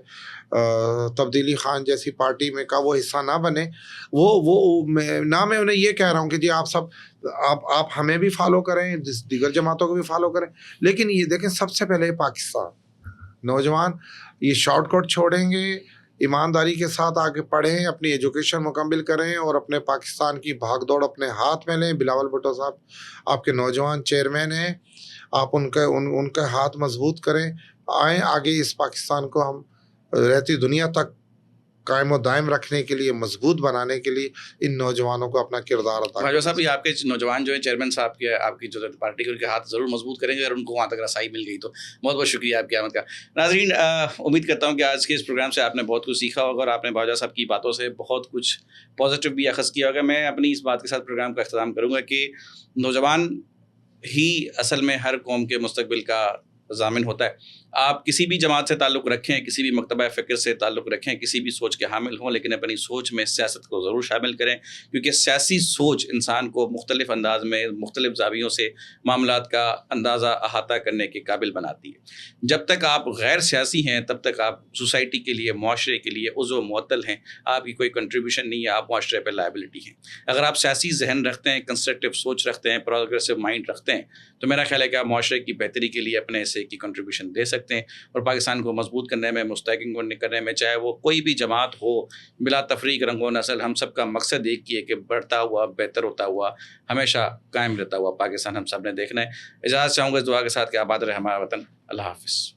تبدیلی خان جیسی پارٹی میں کا وہ حصہ نہ بنے. نہ میں انہیں یہ کہہ رہا ہوں کہ جی آپ ہمیں بھی فالو کریں، دیگر جماعتوں کو بھی فالو کریں، لیکن یہ دیکھیں سب سے پہلے پاکستان. نوجوان یہ شارٹ کٹ چھوڑیں گے، ایمانداری کے ساتھ آگے پڑھیں، اپنی ایجوکیشن مکمل کریں اور اپنے پاکستان کی بھاگ دوڑ اپنے ہاتھ میں لیں. بلاول بھٹو صاحب آپ کے نوجوان چیئرمین ہیں، آپ ان کا ہاتھ مضبوط کریں. آئیں آگے، اس پاکستان کو ہم رہتی دنیا تک قائم و دائم رکھنے کے لیے، مضبوط بنانے کے لیے ان نوجوانوں کو اپنا کردار ادا کریں. باجوہ صاحب، یہ آپ کے نوجوان جو ہیں چیئرمین صاحب کے، آپ کی جو پارٹی کے، ان کے ہاتھ ضرور مضبوط کریں گے اگر ان کو وہاں تک رسائی مل گئی تو. بہت بہت شکریہ آپ کی آمد کا. ناظرین، امید کرتا ہوں کہ آج کے اس پروگرام سے آپ نے بہت کچھ سیکھا ہوگا، اور آپ نے باجوہ صاحب کی باتوں سے بہت کچھ پازیٹیو بھی اخذ کیا ہوگا. میں اپنی اس بات کے ساتھ پروگرام کا اختتام کروں گا کہ نوجوان ہی اصل میں ہر قوم کے مستقبل کا ضامن ہوتا ہے. آپ کسی بھی جماعت سے تعلق رکھیں، کسی بھی مکتبہ فکر سے تعلق رکھیں، کسی بھی سوچ کے حامل ہوں، لیکن اپنی سوچ میں سیاست کو ضرور شامل کریں، کیونکہ سیاسی سوچ انسان کو مختلف انداز میں، مختلف زاویوں سے معاملات کا اندازہ احاطہ کرنے کے قابل بناتی ہے. جب تک آپ غیر سیاسی ہیں تب تک آپ سوسائٹی کے لیے، معاشرے کے لیے عضو معطل ہیں. آپ کی کوئی کنٹریبیوشن نہیں ہے، آپ معاشرے پہ لائبلٹی ہیں. اگر آپ سیاسی ذہن رکھتے ہیں، کنسٹرکٹیو سوچ رکھتے ہیں، پروگریسو مائنڈ رکھتے ہیں، تو میرا خیال ہے کہ آپ معاشرے کی بہتری کے لیے اپنے حصے کی کنٹریبیوشن دے سکتے ہیں، اور پاکستان کو مضبوط کرنے میں، مستحکم کرنے میں، چاہے وہ کوئی بھی جماعت ہو، بلا تفریق، رنگ و نسل، ہم سب کا مقصد ایک ہی ہے کہ بڑھتا ہوا، بہتر ہوتا ہوا، ہمیشہ قائم رہتا ہوا پاکستان ہم سب نے دیکھنا ہے. اجازت چاہوں گا اس دعا کے ساتھ کہ آباد رہے ہمارا وطن. اللہ حافظ.